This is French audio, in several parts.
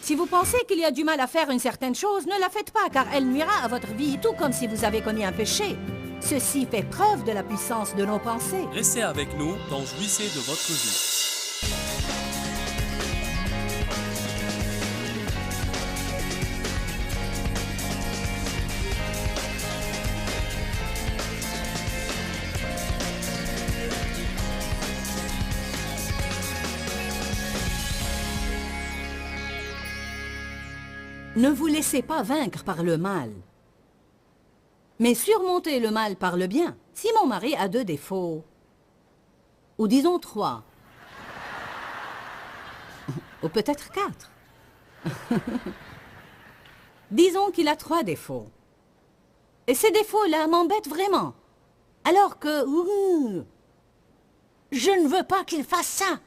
Si vous pensez qu'il y a du mal à faire une certaine chose, ne la faites pas, car elle nuira à votre vie, tout comme si vous avez commis un péché. Ceci fait preuve de la puissance de nos pensées. Restez avec nous dans Jouissez de votre vie. Ne vous laissez pas vaincre par le mal, mais surmontez le mal par le bien. Si mon mari a 2 défauts, ou disons 3, ou peut-être 4, disons qu'il a 3 défauts, et ces défauts-là m'embêtent vraiment, alors que... je ne veux pas qu'il fasse ça.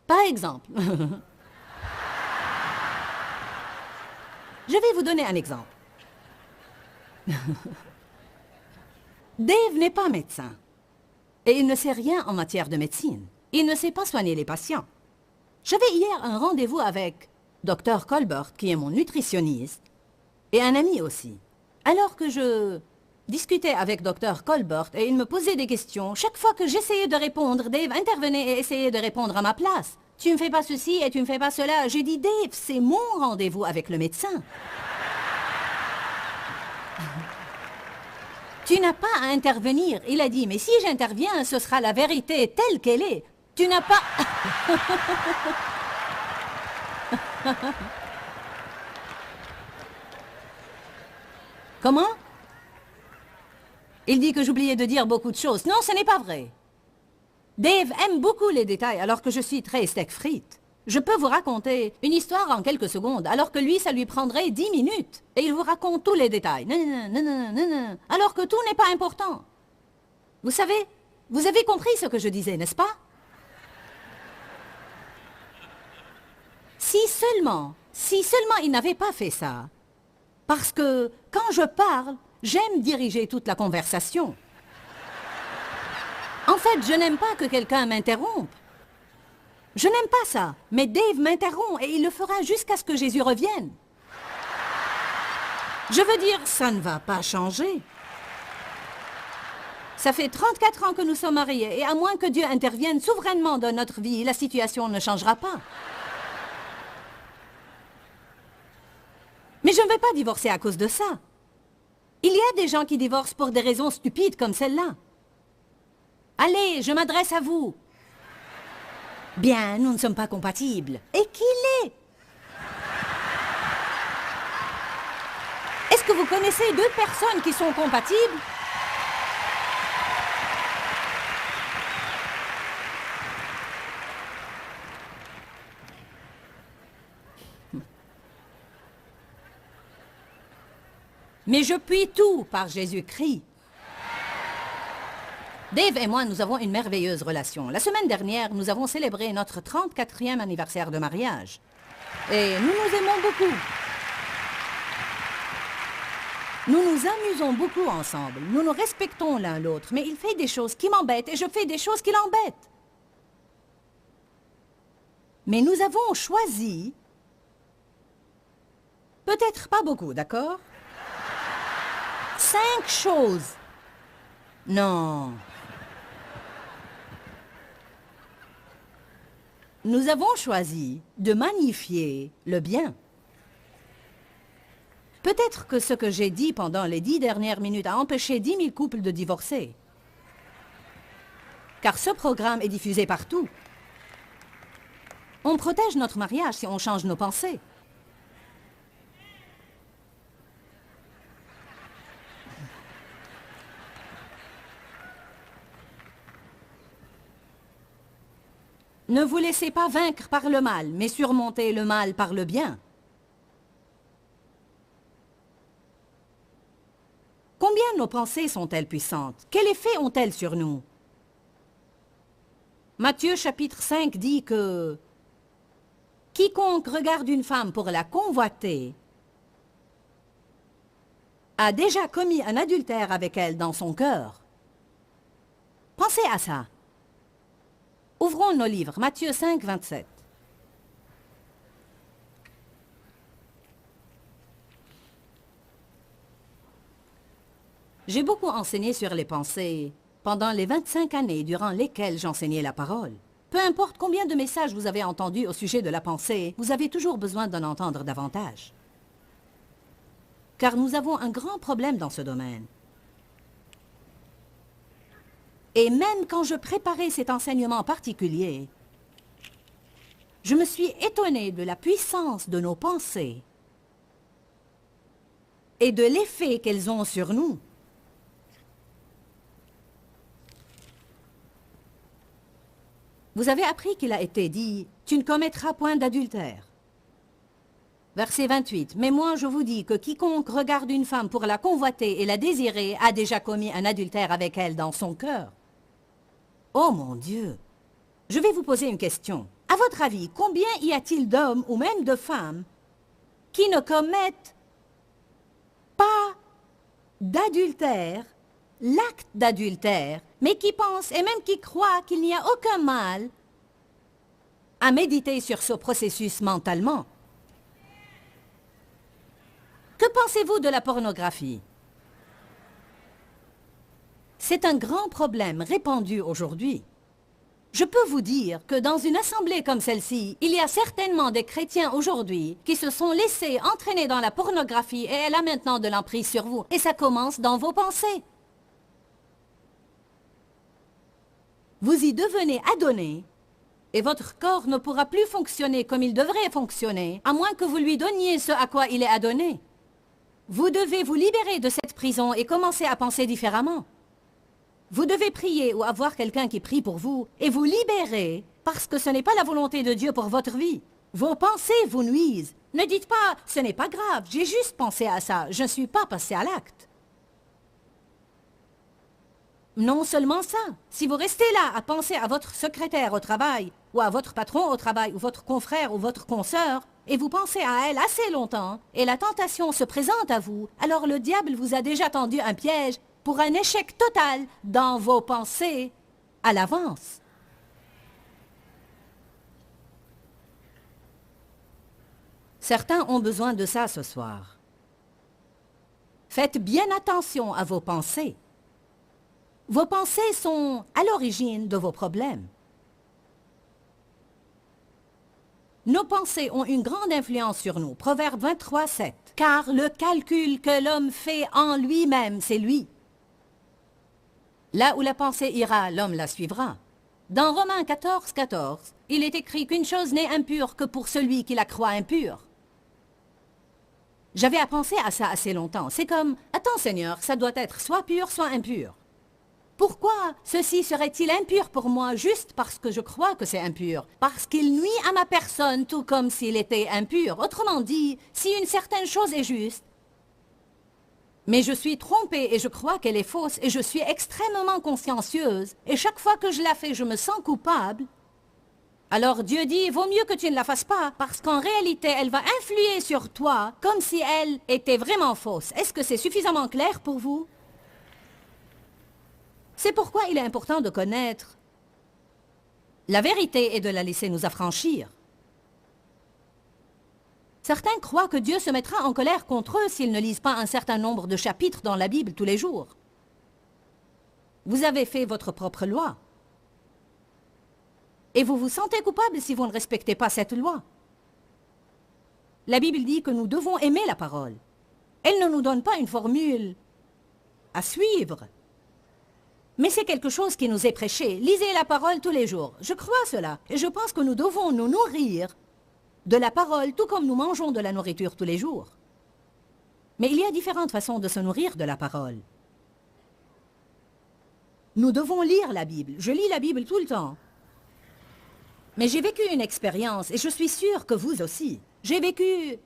Par exemple... Je vais vous donner un exemple. Dave n'est pas médecin. Et il ne sait rien en matière de médecine. Il ne sait pas soigner les patients. J'avais hier un rendez-vous avec Dr. Colbert, qui est mon nutritionniste, et un ami aussi. Alors que je discutais avec Dr. Colbert et il me posait des questions, chaque fois que j'essayais de répondre, Dave intervenait et essayait de répondre à ma place. Tu ne fais pas ceci et tu ne fais pas cela. J'ai dit, Dave, c'est mon rendez-vous avec le médecin. Tu n'as pas à intervenir. Il a dit, mais si j'interviens, ce sera la vérité telle qu'elle est. Tu n'as pas... Comment? Il dit que j'oubliais de dire beaucoup de choses. Non, ce n'est pas vrai. Dave aime beaucoup les détails, alors que je suis très steak frites. Je peux vous raconter une histoire en quelques secondes, alors que lui, ça lui prendrait 10 minutes. Et il vous raconte tous les détails. Alors que tout n'est pas important. Vous savez, vous avez compris ce que je disais, n'est-ce pas? Si seulement il n'avait pas fait ça. Parce que quand je parle, j'aime diriger toute la conversation. En fait, je n'aime pas que quelqu'un m'interrompe. Je n'aime pas ça, mais Dave m'interrompt et il le fera jusqu'à ce que Jésus revienne. Je veux dire, ça ne va pas changer. Ça fait 34 ans que nous sommes mariés et à moins que Dieu intervienne souverainement dans notre vie, la situation ne changera pas. Mais je ne vais pas divorcer à cause de ça. Il y a des gens qui divorcent pour des raisons stupides comme celle-là. Allez, je m'adresse à vous. Bien, nous ne sommes pas compatibles. Et qui l'est? Est-ce que vous connaissez 2 personnes qui sont compatibles? Mais je puis tout par Jésus-Christ. Dave et moi, nous avons une merveilleuse relation. La semaine dernière, nous avons célébré notre 34e anniversaire de mariage. Et nous nous aimons beaucoup. Nous nous amusons beaucoup ensemble. Nous nous respectons l'un l'autre. Mais il fait des choses qui m'embêtent et je fais des choses qui l'embêtent. Mais nous avons choisi... Peut-être pas beaucoup, d'accord? 5 choses. Non. Nous avons choisi de magnifier le bien. Peut-être que ce que j'ai dit pendant les 10 dernières minutes a empêché 10 000 couples de divorcer. Car ce programme est diffusé partout. On protège notre mariage si on change nos pensées. Ne vous laissez pas vaincre par le mal, mais surmontez le mal par le bien. Combien nos pensées sont-elles puissantes? Quel effet ont-elles sur nous? Matthieu chapitre 5 dit que quiconque regarde une femme pour la convoiter a déjà commis un adultère avec elle dans son cœur. Pensez à ça. Ouvrons nos livres, Matthieu 5, 27. J'ai beaucoup enseigné sur les pensées pendant les 25 années durant lesquelles j'enseignais la parole. Peu importe combien de messages vous avez entendus au sujet de la pensée, vous avez toujours besoin d'en entendre davantage. Car nous avons un grand problème dans ce domaine. Et même quand je préparais cet enseignement particulier, je me suis étonnée de la puissance de nos pensées et de l'effet qu'elles ont sur nous. Vous avez appris qu'il a été dit « Tu ne commettras point d'adultère ». Verset 28. « Mais moi je vous dis que quiconque regarde une femme pour la convoiter et la désirer a déjà commis un adultère avec elle dans son cœur. » Oh mon Dieu! Je vais vous poser une question. À votre avis, combien y a-t-il d'hommes ou même de femmes qui ne commettent pas d'adultère, l'acte d'adultère, mais qui pensent et même qui croient qu'il n'y a aucun mal à méditer sur ce processus mentalement? Que pensez-vous de la pornographie? C'est un grand problème répandu aujourd'hui. Je peux vous dire que dans une assemblée comme celle-ci, il y a certainement des chrétiens aujourd'hui qui se sont laissés entraîner dans la pornographie et elle a maintenant de l'emprise sur vous. Et ça commence dans vos pensées. Vous y devenez adonné et votre corps ne pourra plus fonctionner comme il devrait fonctionner, à moins que vous lui donniez ce à quoi il est adonné. Vous devez vous libérer de cette prison et commencer à penser différemment. Vous devez prier ou avoir quelqu'un qui prie pour vous et vous libérer parce que ce n'est pas la volonté de Dieu pour votre vie. Vos pensées vous nuisent. Ne dites pas « ce n'est pas grave, j'ai juste pensé à ça, je ne suis pas passé à l'acte ». Non seulement ça, si vous restez là à penser à votre secrétaire au travail ou à votre patron au travail ou votre confrère ou votre consoeur et vous pensez à elle assez longtemps et la tentation se présente à vous, alors le diable vous a déjà tendu un piège pour un échec total dans vos pensées à l'avance. Certains ont besoin de ça ce soir. Faites bien attention à vos pensées. Vos pensées sont à l'origine de vos problèmes. Nos pensées ont une grande influence sur nous. Proverbe 23, 7. Car le calcul que l'homme fait en lui-même, c'est lui. Là où la pensée ira, l'homme la suivra. Dans Romains 14, 14, il est écrit qu'une chose n'est impure que pour celui qui la croit impure. J'avais à penser à ça assez longtemps. C'est comme, attends Seigneur, ça doit être soit pur, soit impur. Pourquoi ceci serait-il impur pour moi juste parce que je crois que c'est impur? Parce qu'il nuit à ma personne tout comme s'il était impur. Autrement dit, si une certaine chose est juste, mais je suis trompée et je crois qu'elle est fausse et je suis extrêmement consciencieuse et chaque fois que je la fais, je me sens coupable. Alors Dieu dit, vaut mieux que tu ne la fasses pas parce qu'en réalité, elle va influer sur toi comme si elle était vraiment fausse. Est-ce que c'est suffisamment clair pour vous? C'est pourquoi il est important de connaître la vérité et de la laisser nous affranchir. Certains croient que Dieu se mettra en colère contre eux s'ils ne lisent pas un certain nombre de chapitres dans la Bible tous les jours. Vous avez fait votre propre loi. Et vous vous sentez coupable si vous ne respectez pas cette loi. La Bible dit que nous devons aimer la parole. Elle ne nous donne pas une formule à suivre. Mais c'est quelque chose qui nous est prêché. Lisez la parole tous les jours. Je crois cela. Et je pense que nous devons nous nourrir de la parole, tout comme nous mangeons de la nourriture tous les jours. Mais il y a différentes façons de se nourrir de la parole. Nous devons lire la Bible. Je lis la Bible tout le temps. Mais j'ai vécu une expérience, et je suis sûre que vous aussi. J'ai vécu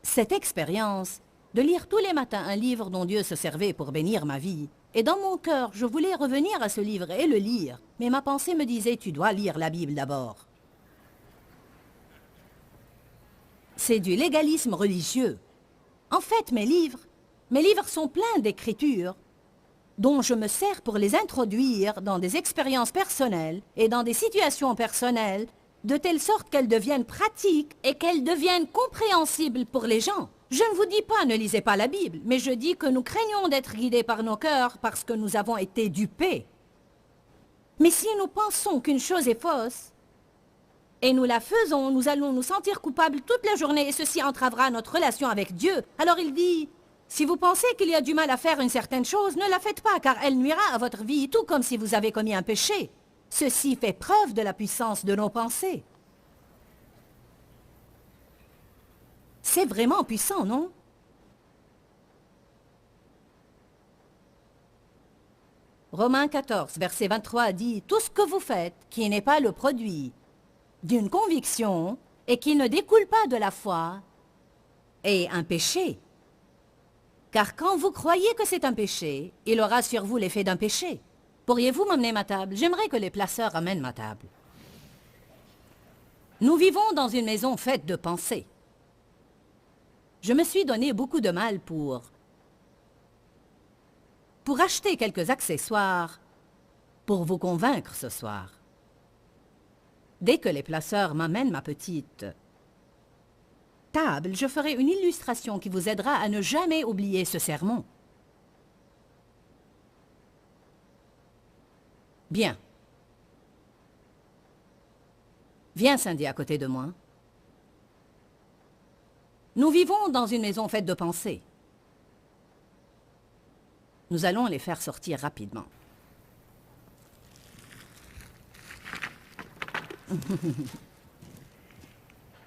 cette expérience de lire tous les matins un livre dont Dieu se servait pour bénir ma vie. Et dans mon cœur, je voulais revenir à ce livre et le lire. Mais ma pensée me disait, tu dois lire la Bible d'abord. C'est du légalisme religieux. En fait, mes livres sont pleins d'écritures dont je me sers pour les introduire dans des expériences personnelles et dans des situations personnelles, de telle sorte qu'elles deviennent pratiques et qu'elles deviennent compréhensibles pour les gens. Je ne vous dis pas ne lisez pas la Bible, mais je dis que nous craignons d'être guidés par nos cœurs parce que nous avons été dupés. Mais si nous pensons qu'une chose est fausse, et nous la faisons, nous allons nous sentir coupables toute la journée et ceci entravera notre relation avec Dieu. Alors il dit, si vous pensez qu'il y a du mal à faire une certaine chose, ne la faites pas car elle nuira à votre vie, tout comme si vous avez commis un péché. Ceci fait preuve de la puissance de nos pensées. C'est vraiment puissant, non? Romains 14, verset 23 dit, « Tout ce que vous faites, qui n'est pas le produit d'une conviction et qui ne découle pas de la foi, est un péché. Car quand vous croyez que c'est un péché, il aura sur vous l'effet d'un péché. Pourriez-vous m'amener ma table? J'aimerais que les placeurs amènent ma table. Nous vivons dans une maison faite de pensées. Je me suis donné beaucoup de mal pour acheter quelques accessoires pour vous convaincre ce soir. Dès que les placeurs m'amènent ma petite table, je ferai une illustration qui vous aidera à ne jamais oublier ce sermon. Bien. Viens, Cindy, à côté de moi. Nous vivons dans une maison faite de pensées. Nous allons les faire sortir rapidement.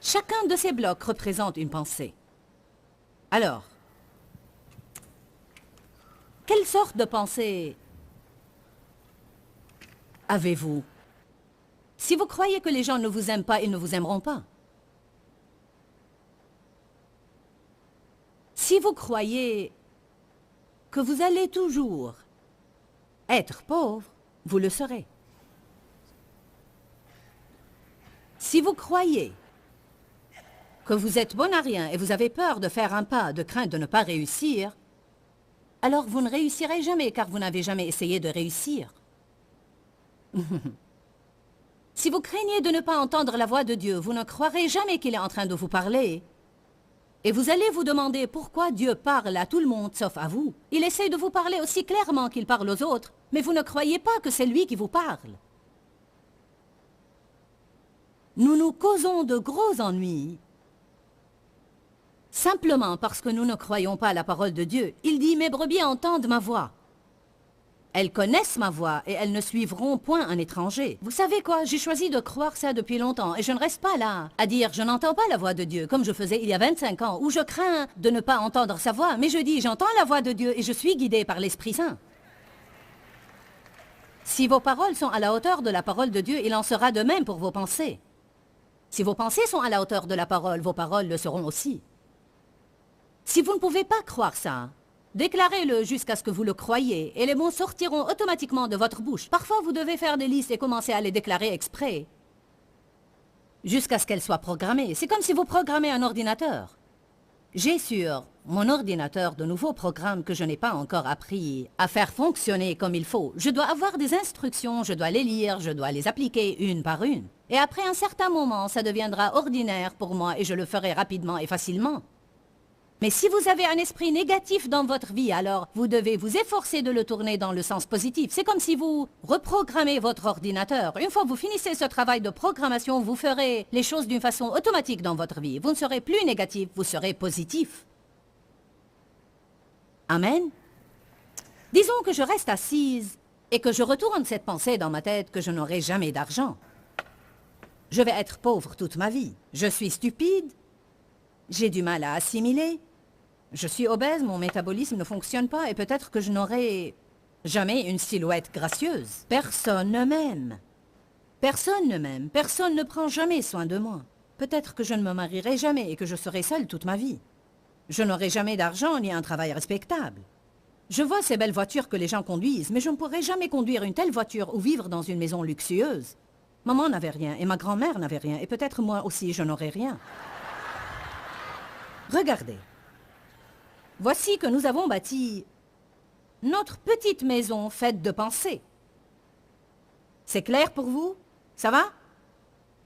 Chacun de ces blocs représente une pensée. Alors, quelle sorte de pensée avez-vous? Si vous croyez que les gens ne vous aiment pas, ils ne vous aimeront pas. Si vous croyez que vous allez toujours être pauvre, vous le serez. Si vous croyez que vous êtes bon à rien et vous avez peur de faire un pas de crainte de ne pas réussir, alors vous ne réussirez jamais car vous n'avez jamais essayé de réussir. Si vous craignez de ne pas entendre la voix de Dieu, vous ne croirez jamais qu'il est en train de vous parler. Et vous allez vous demander pourquoi Dieu parle à tout le monde sauf à vous. Il essaie de vous parler aussi clairement qu'il parle aux autres, mais vous ne croyez pas que c'est lui qui vous parle. Nous nous causons de gros ennuis simplement parce que nous ne croyons pas à la parole de Dieu. Il dit, mes brebis entendent ma voix. Elles connaissent ma voix et elles ne suivront point un étranger. Vous savez quoi, j'ai choisi de croire ça depuis longtemps et je ne reste pas là à dire je n'entends pas la voix de Dieu comme je faisais il y a 25 ans où je crains de ne pas entendre sa voix, mais je dis j'entends la voix de Dieu et je suis guidé par l'Esprit Saint. Si vos paroles sont à la hauteur de la parole de Dieu, il en sera de même pour vos pensées. Si vos pensées sont à la hauteur de la parole, vos paroles le seront aussi. Si vous ne pouvez pas croire ça, déclarez-le jusqu'à ce que vous le croyiez, et les mots sortiront automatiquement de votre bouche. Parfois, vous devez faire des listes et commencer à les déclarer exprès, jusqu'à ce qu'elles soient programmées. C'est comme si vous programmez un ordinateur. J'ai sur mon ordinateur de nouveaux programmes que je n'ai pas encore appris à faire fonctionner comme il faut. Je dois avoir des instructions, je dois les lire, je dois les appliquer une par une. Et après un certain moment, ça deviendra ordinaire pour moi et je le ferai rapidement et facilement. Mais si vous avez un esprit négatif dans votre vie, alors vous devez vous efforcer de le tourner dans le sens positif. C'est comme si vous reprogrammez votre ordinateur. Une fois que vous finissez ce travail de programmation, vous ferez les choses d'une façon automatique dans votre vie. Vous ne serez plus négatif, vous serez positif. Amen. Disons que je reste assise et que je retourne cette pensée dans ma tête que je n'aurai jamais d'argent. Je vais être pauvre toute ma vie. Je suis stupide. J'ai du mal à assimiler. Je suis obèse, mon métabolisme ne fonctionne pas et peut-être que je n'aurai jamais une silhouette gracieuse. Personne ne m'aime. Personne ne m'aime. Personne ne prend jamais soin de moi. Peut-être que je ne me marierai jamais et que je serai seule toute ma vie. Je n'aurai jamais d'argent ni un travail respectable. Je vois ces belles voitures que les gens conduisent, mais je ne pourrai jamais conduire une telle voiture ou vivre dans une maison luxueuse. Maman n'avait rien et ma grand-mère n'avait rien et peut-être moi aussi je n'aurai rien. Regardez. Voici que nous avons bâti notre petite maison faite de pensées. C'est clair pour vous? Ça va?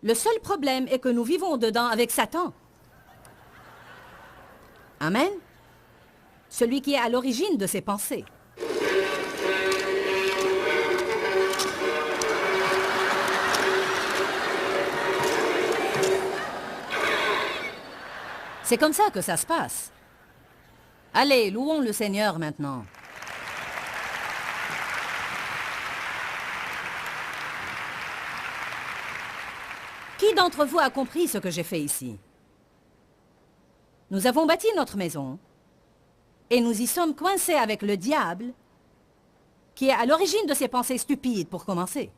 Le seul problème est que nous vivons dedans avec Satan. Amen. Celui qui est à l'origine de ces pensées. C'est comme ça que ça se passe. Allez, louons le Seigneur maintenant. Qui d'entre vous a compris ce que j'ai fait ici? Nous avons bâti notre maison et nous y sommes coincés avec le diable qui est à l'origine de ces pensées stupides pour commencer.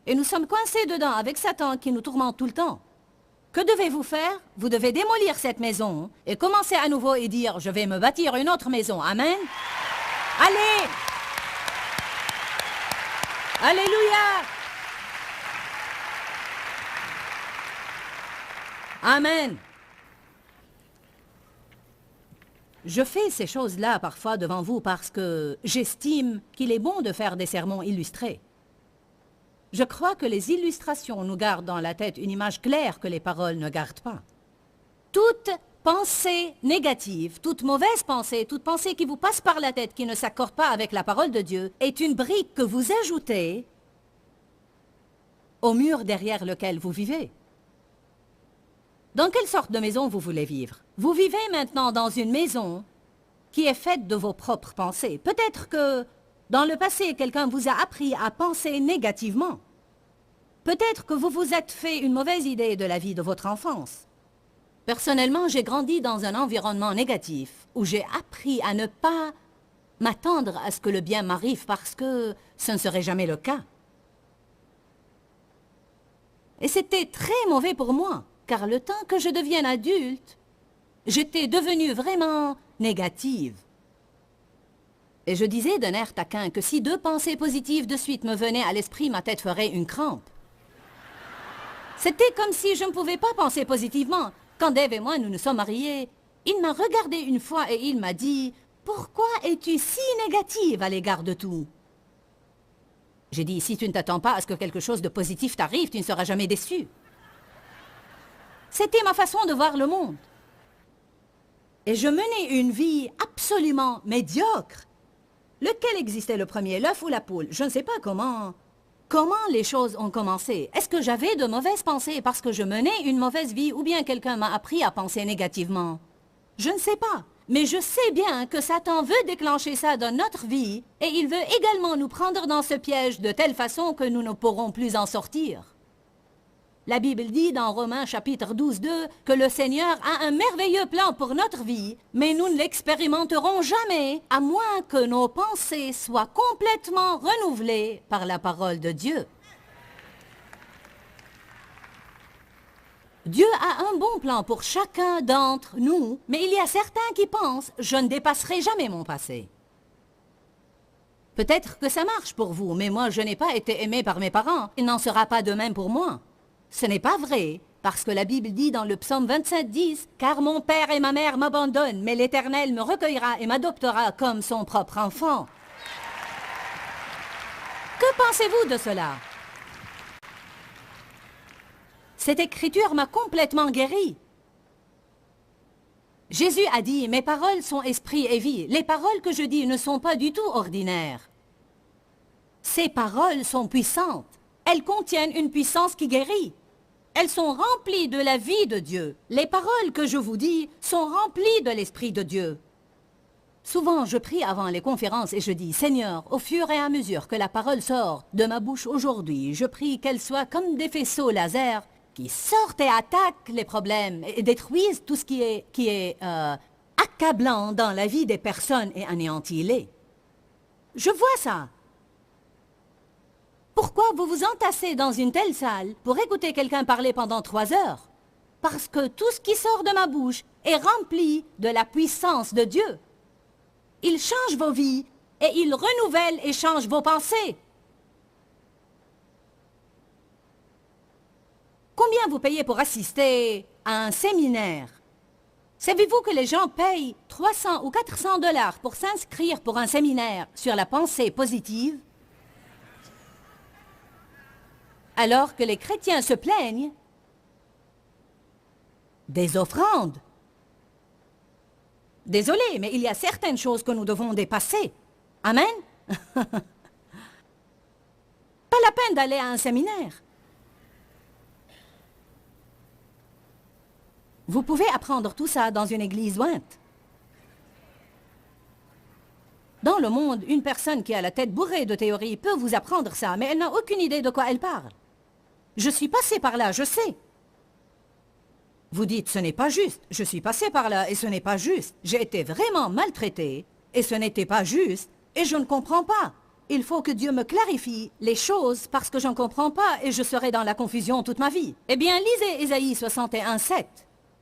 Et nous sommes coincés dedans avec Satan qui nous tourmente tout le temps. Que devez-vous faire? Vous devez démolir cette maison et commencer à nouveau et dire « Je vais me bâtir une autre maison. » Amen. Allez! Alléluia! Amen. Je fais ces choses-là parfois devant vous parce que j'estime qu'il est bon de faire des sermons illustrés. Je crois que les illustrations nous gardent dans la tête une image claire que les paroles ne gardent pas. Toute pensée négative, toute mauvaise pensée, toute pensée qui vous passe par la tête, qui ne s'accorde pas avec la parole de Dieu, est une brique que vous ajoutez au mur derrière lequel vous vivez. Dans quelle sorte de maison vous voulez vivre? Vous vivez maintenant dans une maison qui est faite de vos propres pensées. Peut-être que dans le passé, quelqu'un vous a appris à penser négativement. Peut-être que vous vous êtes fait une mauvaise idée de la vie de votre enfance. Personnellement, j'ai grandi dans un environnement négatif où j'ai appris à ne pas m'attendre à ce que le bien m'arrive parce que ce ne serait jamais le cas. Et c'était très mauvais pour moi. Car le temps que je devienne adulte, j'étais devenue vraiment négative. Et je disais d'un air taquin que si 2 pensées positives de suite me venaient à l'esprit, ma tête ferait une crampe. C'était comme si je ne pouvais pas penser positivement. Quand Dave et moi, nous nous sommes mariés, il m'a regardé une fois et il m'a dit « Pourquoi es-tu si négative à l'égard de tout ?» J'ai dit « Si tu ne t'attends pas à ce que quelque chose de positif t'arrive, tu ne seras jamais déçu. » C'était ma façon de voir le monde. Et je menais une vie absolument médiocre. Lequel existait le premier, l'œuf ou la poule? Je ne sais pas comment les choses ont commencé. Est-ce que j'avais de mauvaises pensées parce que je menais une mauvaise vie ou bien quelqu'un m'a appris à penser négativement? Je ne sais pas. Mais je sais bien que Satan veut déclencher ça dans notre vie et il veut également nous prendre dans ce piège de telle façon que nous ne pourrons plus en sortir. La Bible dit dans Romains chapitre 12, 2 que le Seigneur a un merveilleux plan pour notre vie, mais nous ne l'expérimenterons jamais à moins que nos pensées soient complètement renouvelées par la parole de Dieu. Dieu a un bon plan pour chacun d'entre nous, mais il y a certains qui pensent « je ne dépasserai jamais mon passé ». Peut-être que ça marche pour vous, mais moi je n'ai pas été aimé par mes parents, il n'en sera pas de même pour moi. Ce n'est pas vrai, parce que la Bible dit dans le psaume 27, 10 « Car mon père et ma mère m'abandonnent, mais l'Éternel me recueillera et m'adoptera comme son propre enfant. » Que pensez-vous de cela? Cette écriture m'a complètement guéri. Jésus a dit « Mes paroles sont esprit et vie. Les paroles que je dis ne sont pas du tout ordinaires. Ces paroles sont puissantes. Elles contiennent une puissance qui guérit. Elles sont remplies de la vie de Dieu. Les paroles que je vous dis sont remplies de l'Esprit de Dieu. Souvent, je prie avant les conférences et je dis « Seigneur, au fur et à mesure que la parole sort de ma bouche aujourd'hui, je prie qu'elle soit comme des faisceaux laser qui sortent et attaquent les problèmes et détruisent tout ce qui est accablant dans la vie des personnes et anéantis-les. » Je vois ça. Pourquoi vous vous entassez dans une telle salle pour écouter quelqu'un parler pendant 3 heures? Parce que tout ce qui sort de ma bouche est rempli de la puissance de Dieu. Il change vos vies et il renouvelle et change vos pensées. Combien vous payez pour assister à un séminaire? Savez-vous que les gens payent 300 ou 400 $ pour s'inscrire pour un séminaire sur la pensée positive? Alors que les chrétiens se plaignent des offrandes. Désolé, mais il y a certaines choses que nous devons dépasser. Amen? Pas la peine d'aller à un séminaire. Vous pouvez apprendre tout ça dans une église jointe. Dans le monde, une personne qui a la tête bourrée de théories peut vous apprendre ça, mais elle n'a aucune idée de quoi elle parle. Je suis passé par là, je sais. Vous dites, ce n'est pas juste. Je suis passé par là et ce n'est pas juste. J'ai été vraiment maltraité et ce n'était pas juste et je ne comprends pas. Il faut que Dieu me clarifie les choses parce que je ne comprends pas et je serai dans la confusion toute ma vie. Eh bien, lisez Ésaïe 61:7.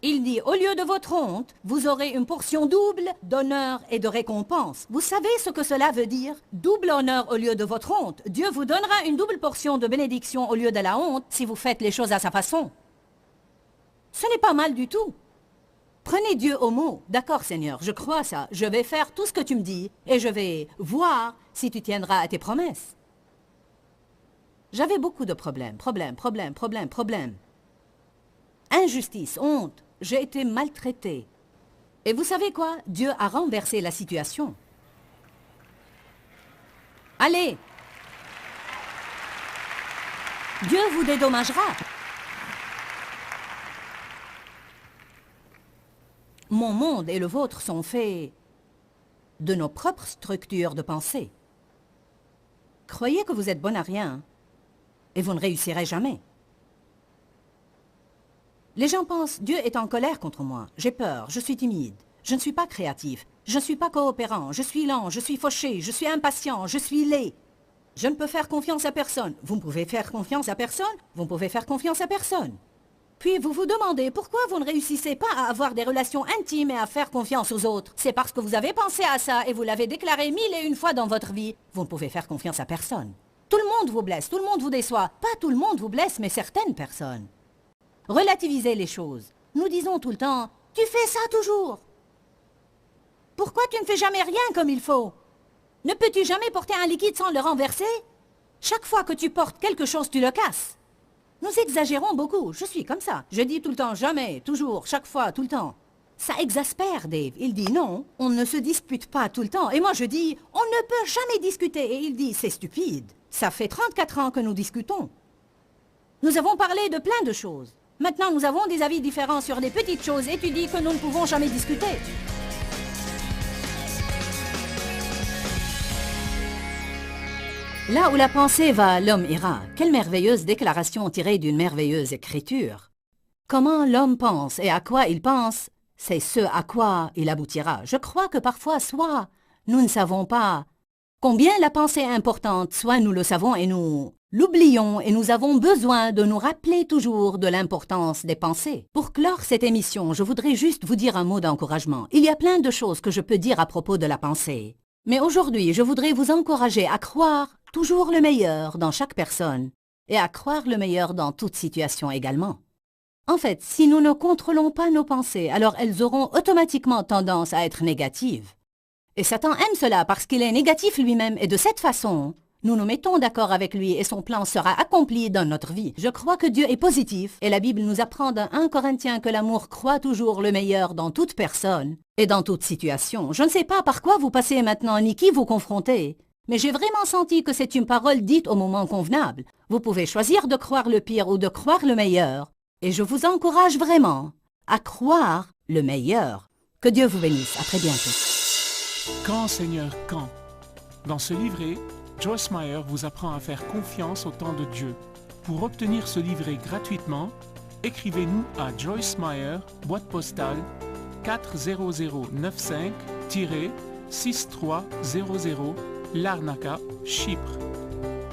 Il dit, au lieu de votre honte, vous aurez une portion double d'honneur et de récompense. Vous savez ce que cela veut dire? Double honneur au lieu de votre honte. Dieu vous donnera une double portion de bénédiction au lieu de la honte si vous faites les choses à sa façon. Ce n'est pas mal du tout. Prenez Dieu au mot. D'accord, Seigneur, je crois ça. Je vais faire tout ce que tu me dis et je vais voir si tu tiendras à tes promesses. J'avais beaucoup de problèmes. Injustice, honte. J'ai été maltraité. Et vous savez quoi? Dieu a renversé la situation. Allez! Dieu vous dédommagera. Mon monde et le vôtre sont faits de nos propres structures de pensée. Croyez que vous êtes bon à rien et vous ne réussirez jamais. Les gens pensent, Dieu est en colère contre moi, j'ai peur, je suis timide, je ne suis pas créatif, je ne suis pas coopérant, je suis lent, je suis fauché, je suis impatient, je suis laid. Je ne peux faire confiance à personne. Vous ne pouvez faire confiance à personne, vous ne pouvez faire confiance à personne. Puis vous vous demandez pourquoi vous ne réussissez pas à avoir des relations intimes et à faire confiance aux autres. C'est parce que vous avez pensé à ça et vous l'avez déclaré 1001 fois dans votre vie. Vous ne pouvez faire confiance à personne. Tout le monde vous blesse, tout le monde vous déçoit. Pas tout le monde vous blesse, mais certaines personnes. Relativisez les choses. Nous disons tout le temps, tu fais ça toujours. Pourquoi tu ne fais jamais rien comme il faut? Ne peux-tu jamais porter un liquide sans le renverser? Chaque fois que tu portes quelque chose, tu le casses. Nous exagérons beaucoup, je suis comme ça. Je dis tout le temps, jamais, toujours, chaque fois, tout le temps. Ça exaspère Dave. Il dit non, on ne se dispute pas tout le temps. Et moi je dis, on ne peut jamais discuter. Et il dit, c'est stupide. Ça fait 34 ans que nous discutons. Nous avons parlé de plein de choses. Maintenant nous avons des avis différents sur des petites choses et tu dis que nous ne pouvons jamais discuter. Là où la pensée va, l'homme ira. Quelle merveilleuse déclaration tirée d'une merveilleuse écriture. Comment l'homme pense et à quoi il pense, c'est ce à quoi il aboutira. Je crois que parfois, soit nous ne savons pas combien la pensée est importante, soit nous le savons et nous l'oublions et nous avons besoin de nous rappeler toujours de l'importance des pensées. Pour clore cette émission, je voudrais juste vous dire un mot d'encouragement. Il y a plein de choses que je peux dire à propos de la pensée. Mais aujourd'hui, je voudrais vous encourager à croire toujours le meilleur dans chaque personne et à croire le meilleur dans toute situation également. En fait, si nous ne contrôlons pas nos pensées, alors elles auront automatiquement tendance à être négatives. Et Satan aime cela parce qu'il est négatif lui-même et de cette façon, nous nous mettons d'accord avec lui et son plan sera accompli dans notre vie. Je crois que Dieu est positif et la Bible nous apprend dans 1 Corinthiens que l'amour croit toujours le meilleur dans toute personne et dans toute situation. Je ne sais pas par quoi vous passez maintenant ni qui vous confrontez, mais j'ai vraiment senti que c'est une parole dite au moment convenable. Vous pouvez choisir de croire le pire ou de croire le meilleur. Et je vous encourage vraiment à croire le meilleur. Que Dieu vous bénisse. À très bientôt. Quand, Seigneur, quand? Dans ce livret, Joyce Meyer vous apprend à faire confiance au temps de Dieu. Pour obtenir ce livret gratuitement, écrivez-nous à Joyce Meyer, boîte postale 40095-6300, Larnaca, Chypre.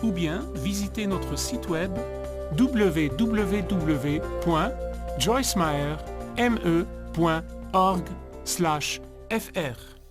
Ou bien visitez notre site web www.joycemeyer.org/fr.